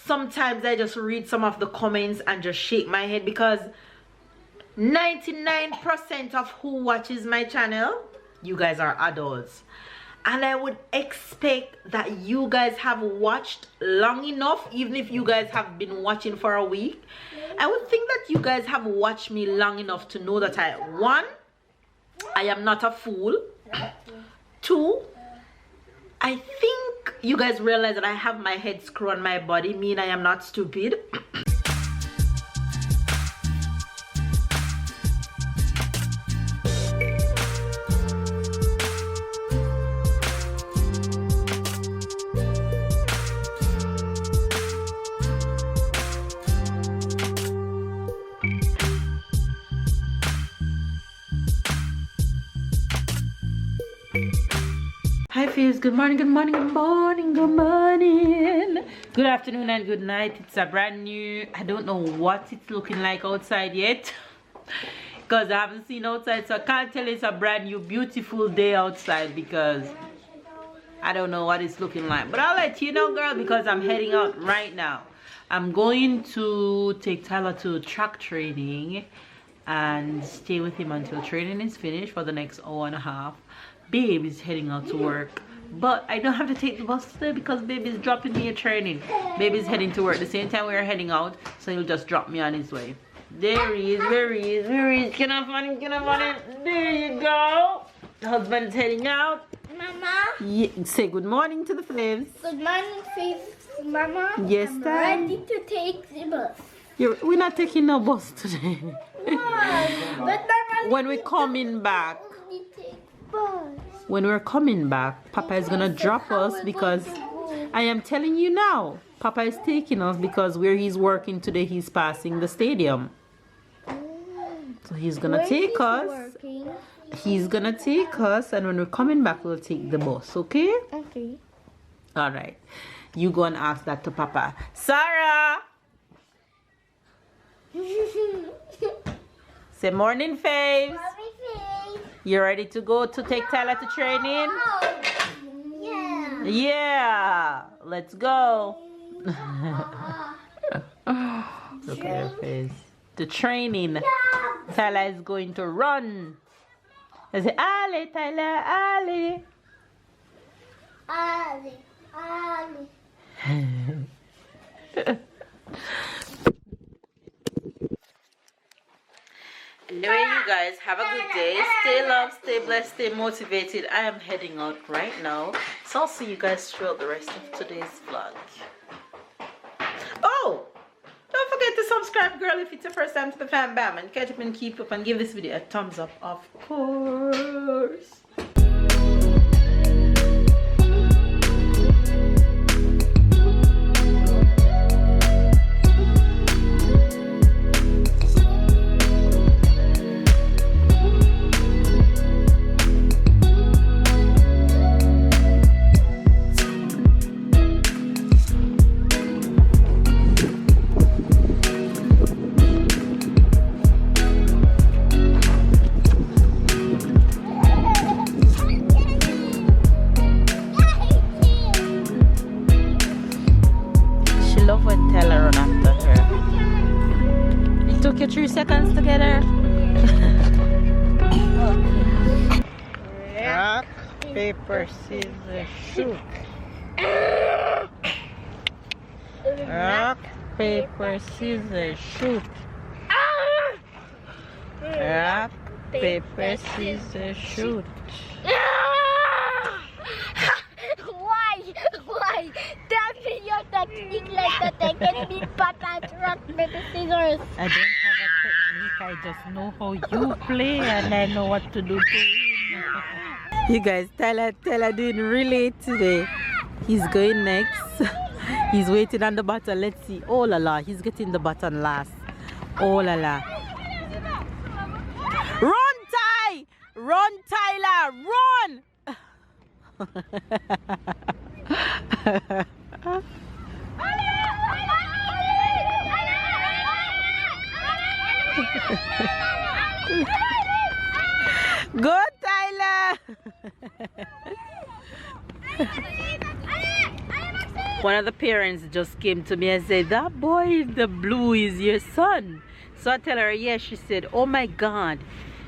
sometimes I just read some of the comments and just shake my head, because 99% of who watches my channel, you guys are adults, and I would expect that you guys have watched long enough. Even if you guys have been watching for a week, I would think that you guys have watched me long enough to know that one, I am not a fool. Two, I think you guys realize that I have my head screw on my body, mean I am not stupid. Hi Fizz, good morning, good morning, good morning, good morning. Good afternoon and good night. It's a brand new, I don't know what it's looking like outside yet, because I haven't seen outside, so I can't tell it's a brand new beautiful day outside, because I don't know what it's looking like. But I'll let you know, girl, because I'm heading out right now. I'm going to take Tyler to track training and stay with him until training is finished for the next hour and a half. Babe is heading out to work, but I don't have to take the bus today because babe is dropping me at training. Babe is heading to work the same time we are heading out, so he'll just drop me on his way. There he is, where he is, where he is. Can I find him? Can I find him? There you go. The husband's heading out. Mama. Yeah, say good morning to the Flaves. Good morning, Fizz. Mama. Yes, I'm Dad. ready to take the bus. We're not taking no bus today. Why? But Mama, When we're coming back. we take bus. When we're coming back, Papa is gonna drop us, because I am telling you now, Papa is taking us because where he's working today, he's passing the stadium. So he's gonna take us. Working? He's gonna take us, and when we're coming back, we'll take the bus, okay? Okay. All right. You go and ask that to Papa. Sarah! Say morning, Faves. You ready to go to take Tyler to training? Yeah. Yeah, let's go. Look at her face. The training. Tyler is going to run. I say, Ale, Tyler, Ale. Ali, Ali. Anyway, you guys, have a good day. Stay loved, stay blessed, stay motivated. I am heading out right now, so I'll see you guys throughout the rest of today's vlog. Oh, don't forget to subscribe, girl, if it's your first time to the Fam Bam, and catch up and keep up and give this video a thumbs up, of course. Love when Tyler run after her. It took you 3 seconds to get her. Rock, paper, scissors, shoot. Rock, paper, scissors, shoot. Rock, paper, scissors, shoot. Why? That video technique like that, I can beat Papa's rock, paper, scissors. I don't have a technique, I just know how you play and I know what to do to win. You guys, Tyler doing relay today. He's going next. He's waiting on the button. Let's see. Oh la la, he's getting the button last. Oh la la. Run, Ty! Run, Tyler! Run! Go, Tyler! one of the parents just came to me and said, that boy in the blue is your son. So I tell her, yes. She said, oh my God,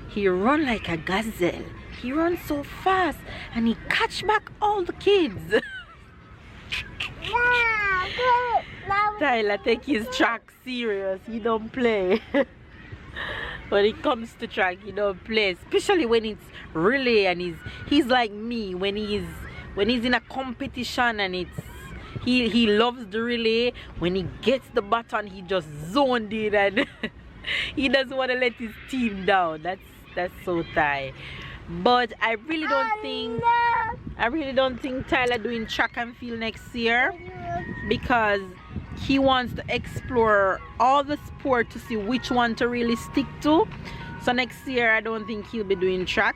he run like a gazelle. He runs so fast and he catch back all the kids. Tyler take his track serious. He don't play. When it comes to track, he don't play, especially when it's relay and he's like me when he's in a competition and he loves the relay. When he gets the baton, he just zoned in and he doesn't want to let his team down. That's so Ty. But I really don't think Tyler doing track and field next year, because he wants to explore all the sport to see which one to really stick to. So next year I don't think he'll be doing track.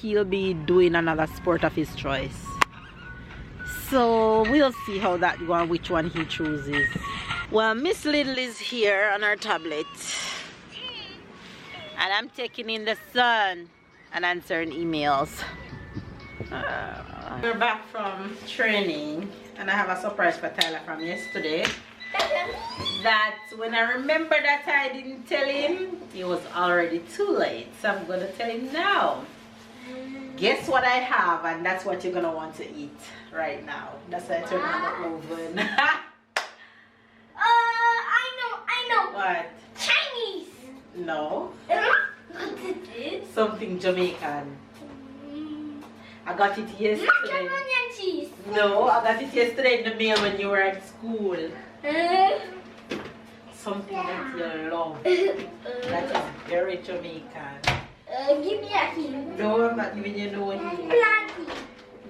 He'll be doing another sport of his choice. So we'll see how that goes, which one he chooses. Well, Miss Little is here on her tablet. And I'm taking in the sun and answering emails. We're back from training and I have a surprise for Tyler from yesterday. That when I remember that I didn't tell him, it was already too late. So I'm going to tell him now. Guess what I have, and that's what you're going to want to eat right now. That's why I turned on the oven. I know. What? Chinese. No. What is it? Something Jamaican. I got it yesterday. Macaroni and cheese. No, I got it yesterday in the mail when you were at school. Something that you love. That is very Jamaican. Give me a hint. No, I'm not giving you no hint. Planty.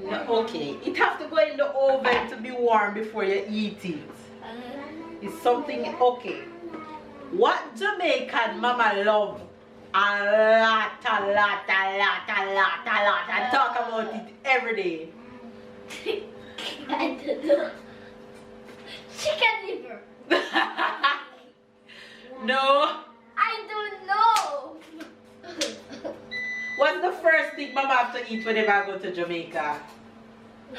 No, okay. It has to go in the oven to be warm before you eat it. It's something, okay. What Jamaican mama love a lot, and talk about it every day? I don't know. Chicken liver. No. I don't know. What's the first thing mama have to eat whenever I go to Jamaica? I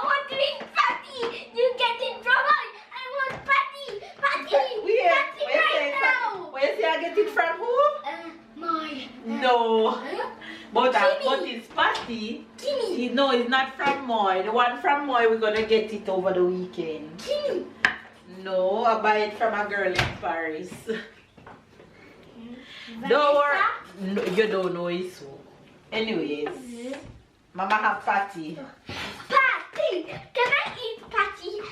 want to eat patty. You get in trouble. I want patty. Patty. Patty right now. Where you say I get it from who? Mine. No. But it's patty. Kimmy. No, it's not from Moy. The one from Moy, we're gonna get it over the weekend. Kimmy. No, I buy it from a girl in Paris. Don't worry. No, you don't know it's who. Anyways, mama have patty. Patty. Can I eat patty?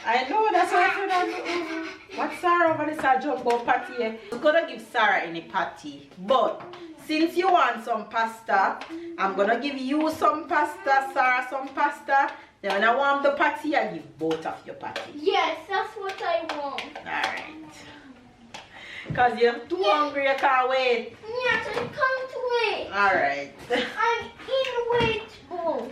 I know, that's what I said. What's Sarah over this jumbo patty? I'm gonna give Sarah any patty. But since you want some pasta, I'm gonna give you some pasta, Sarah some pasta. Then when I want the patty, I give both of your patty. Yes, that's what I want. Alright. Because you're too hungry, you can't wait. Yes, I can't wait. Alright. I'm inwaitable.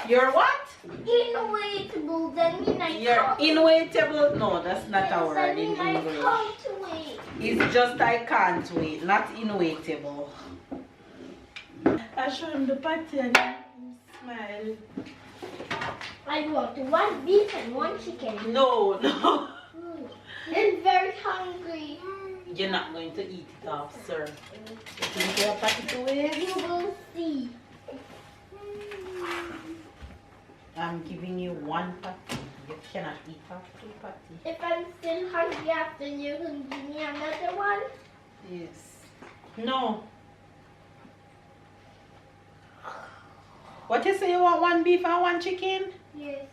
You're what? Inwaitable. That means I You're can't. inwaitable? No, that's not Yes, a word that in means I English. can't wait. It's just I can't wait, not inwaitable. I show him the patty and he smile. I want one beef and one chicken. No. I'm very hungry. You're not going to eat it off, sir. You think you're a patty to wait? You will see. I'm giving you one patty. You cannot eat off two patty. If I'm still hungry after you can give me another one. Yes. No. What you say, you want one beef and one chicken? Yes.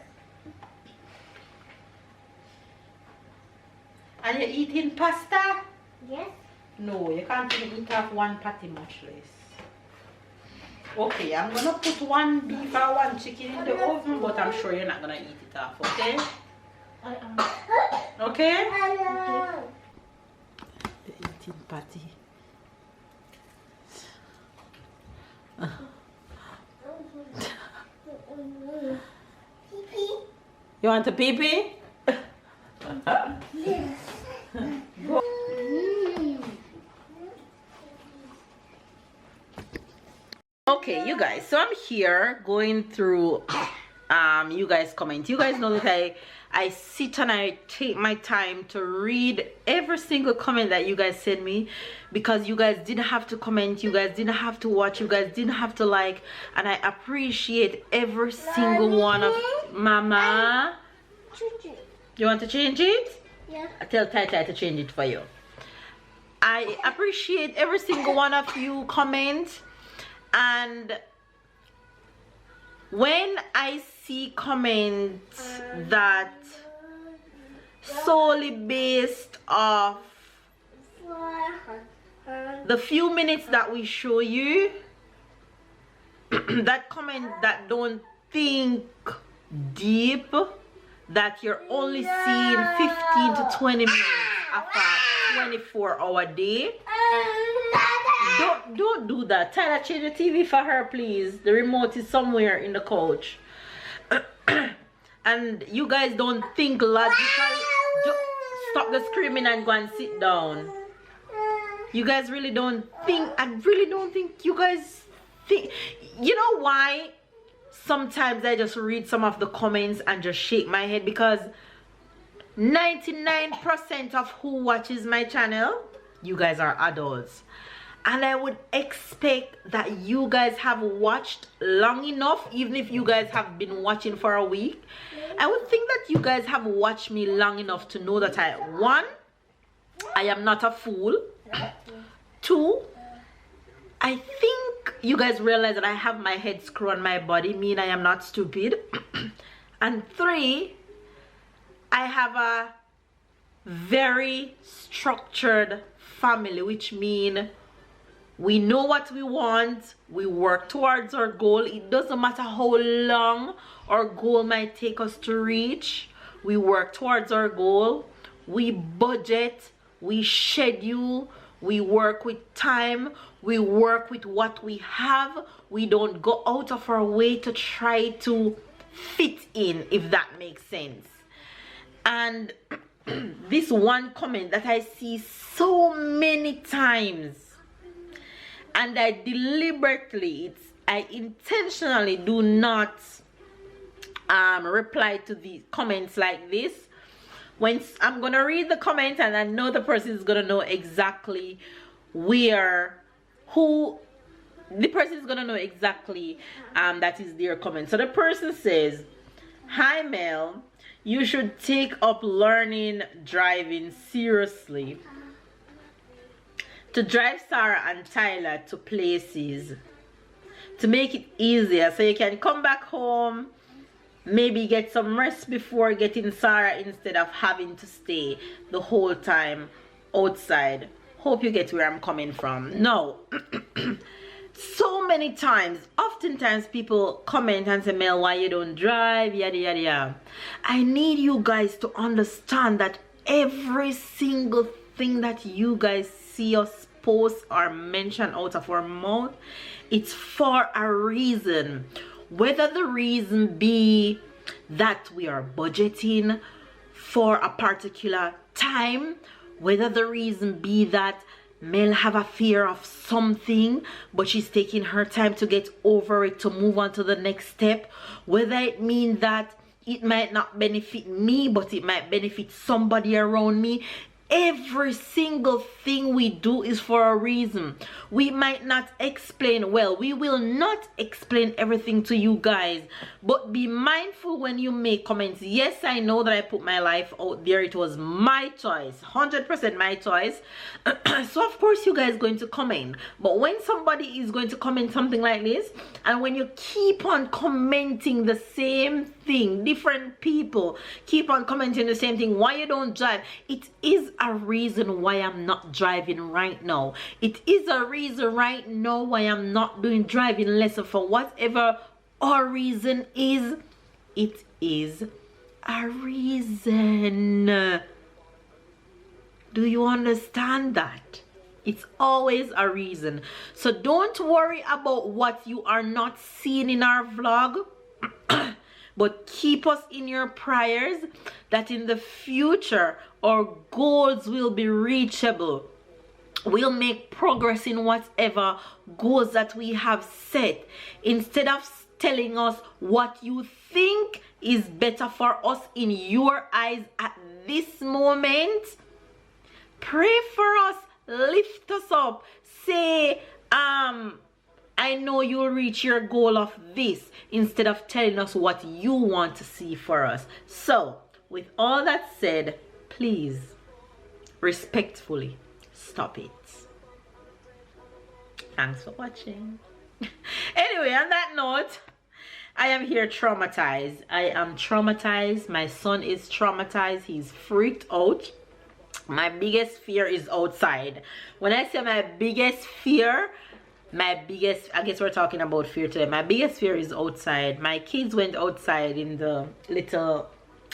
And you're eating pasta? Yes. No, you can't even eat off one patty, much less. Okay, I'm gonna put one beef and one chicken in the oven, but I'm sure you're not gonna eat it off, okay? Okay? Hello. The eating patty. Pee-pee. You want a pee-pee? Okay, you guys, so I'm here going through you guys comment. You guys know that I sit and I take my time to read every single comment that you guys send me, because you guys didn't have to comment, you guys didn't have to watch, you guys didn't have to like, and I appreciate every single one of Mama. You want to change it? Yeah. I tell Tai to change it for you. I appreciate every single one of you comment, and when I see comments that solely based off the few minutes that we show you, that comment that don't think deep, that you're only seeing 15 to 20 minutes of a 24-hour day, don't do that. Tyler, change the TV for her, please. The remote is somewhere in the couch. And you guys don't think logically. Stop the screaming and go and sit down. You guys really don't think. I really don't think you guys think. You know why? Sometimes I just read some of the comments and just shake my head, because 99% of who watches my channel, you guys are adults, and I would expect that you guys have watched long enough. Even if you guys have been watching for a week, I would think that you guys have watched me long enough to know that one, I am not a fool. Two, I think you guys realize that I have my head screw on my body, mean I am not stupid. And three, I have a very structured family, which mean we know what we want, we work towards our goal. It doesn't matter how long our goal might take us to reach, we work towards our goal, we budget, we schedule, we work with time, we work with what we have. We don't go out of our way to try to fit in, if that makes sense. And this one comment that I see so many times, and I deliberately, I intentionally do not reply to these comments like this. When I'm gonna read the comment and I know the person is gonna know exactly who the person is gonna know exactly that is their comment. So the person says, "Hi Mel, you should take up learning driving seriously to drive Sarah and Tyler to places, to make it easier so you can come back home, maybe get some rest before getting Sarah instead of having to stay the whole time outside. Hope you get where I'm coming from." No. So many times, oftentimes people comment and say, "Mel, why you don't drive, yada yada yada." I need you guys to understand that every single thing that you guys see us post or mention out of our mouth, it's for a reason. Whether the reason be that we are budgeting for a particular time, whether the reason be that Mel have a fear of something but she's taking her time to get over it to move on to the next step, whether it means that it might not benefit me but it might benefit somebody around me. Every single thing we do is for a reason. We might not explain, well, we will not explain everything to you guys, but be mindful when you make comments. Yes, I know that I put my life out there. It was my choice, 100% my choice. So of course you guys going to comment, but when somebody is going to comment something like this, and when you keep on commenting the same thing, different people keep on commenting the same thing, why you don't drive, it is a reason why I'm not driving right now. It is a reason right now why I'm not doing driving lesson. For whatever our reason is, it is a reason. Do you understand that? It's always a reason. So don't worry about what you are not seeing in our vlog. But keep us in your prayers that in the future our goals will be reachable. we'll make progress in whatever goals that we have set, instead of telling us what you think is better for us in your eyes at this moment. Pray for us, lift us up, say I know you'll reach your goal of this, instead of telling us what you want to see for us. So with all that said, please respectfully stop it. Thanks for watching. Anyway, on that note, I am here traumatized. I am traumatized. My son is traumatized. He's freaked out. My biggest fear is outside. When I say my biggest fear, I guess we're talking about fear today. My biggest fear is outside. My kids went outside in the little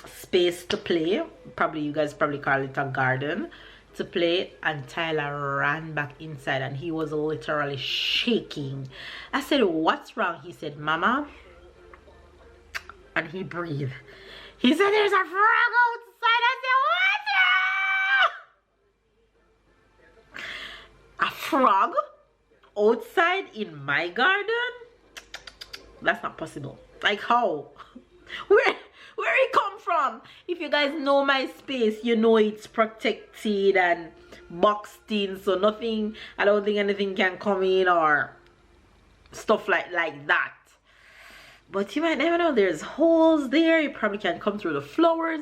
space to play. Probably you guys probably call it a garden, to play, and Tyler ran back inside and he was literally shaking. I said, what's wrong? He said, Mama, and he breathed. He said, there's a frog outside. I said, what? A frog outside in my garden? That's not possible. Like, how? Where it come from? If you guys know my space, you know it's protected and boxed in, so nothing, I don't think anything can come in or stuff like that. But you might never know, there's holes there, you probably can come through the flowers.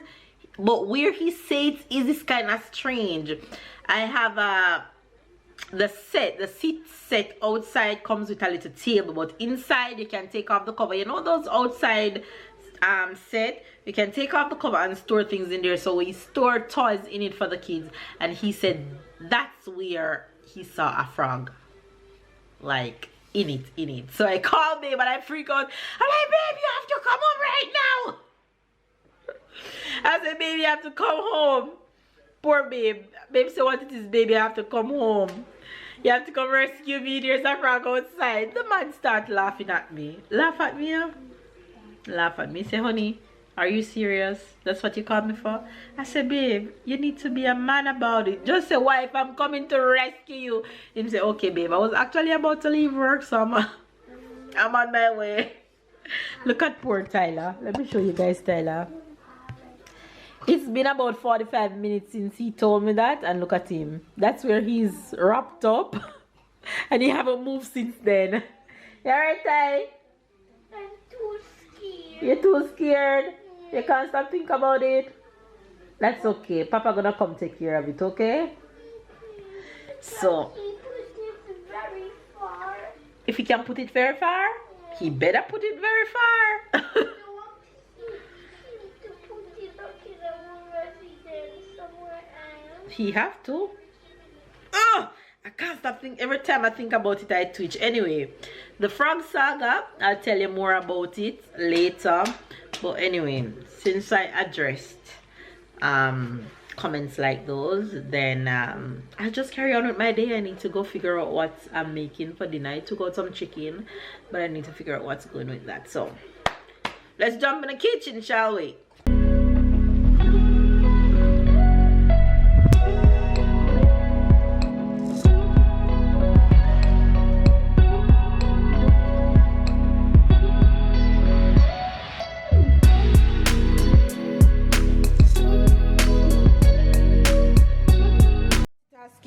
But where he sits is kind of strange. I have the seat set outside comes with a little table, but inside you can take off the cover. You know those outside set, you can take off the cover and store things in there. So we store toys in it for the kids, and he said that's where he saw a frog, like in it. So I called babe and I freak out. I'm like, babe, you have to come home right now. I said, baby, you have to come home. Poor babe. Babe said, what it is, baby, I have to come home. You have to come rescue me. There's a frog outside. The man start laughing at me. Laugh at me, yeah? Laugh at me. Say, honey, are you serious? That's what you called me for? I said, babe, you need to be a man about it. Just say, wife, I'm coming to rescue you. He said, okay, babe. I was actually about to leave work, so I'm on my way. Look at poor Tyler. Let me show you guys Tyler. It's been about 45 minutes since he told me that, and look at him. That's where he's wrapped up. And he haven't moved since then. You alright, Ty? I'm too scared. You're too scared? You can't stop thinking about it? That's okay. Papa gonna come take care of it, okay? So, He put it very far. if he can put it very far, he better put it very far. I want to put it up in our residence somewhere else. He have to. Oh, I can't stop thinking. Every time I think about it, I twitch. Anyway, the frog saga, I'll tell you more about it later. But anyway, since I addressed comments like those, then I'll just carry on with my day. I need to go figure out what I'm making for dinner. I took out some chicken, but I need to figure out what's going with that. So let's jump in the kitchen, shall we?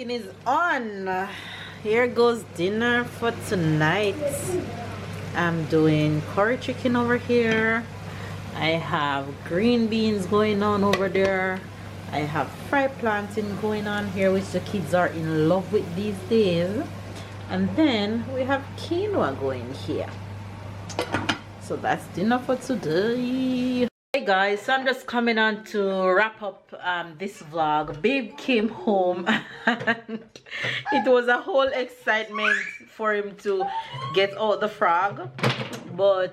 Is on. Here goes dinner for tonight. I'm doing curry chicken over here. I have green beans going on over there. I have fried plantain going on here, which the kids are in love with these days. And then we have quinoa going here. So that's dinner for today. Hey guys, so I'm just coming on to wrap up this vlog. Babe came home and it was a whole excitement for him to get out the frog, but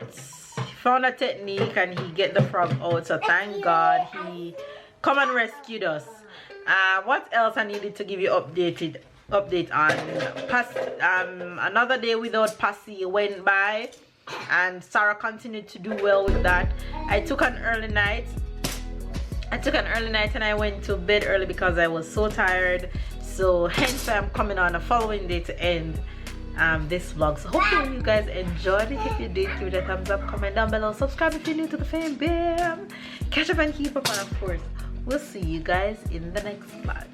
he found a technique and he get the frog out, so thank God he come and rescued us. What else I needed to give you update on? Another day without Passy went by, and Sarah continued to do well with that. I took an early night and I went to bed early because I was so tired. so hence I'm coming on a following day to end this vlog. So hopefully you guys enjoyed it. If you did, give it a thumbs up, comment down below, subscribe if you're new to the fam, bam, catch up and keep up, and of course we'll see you guys in the next vlog.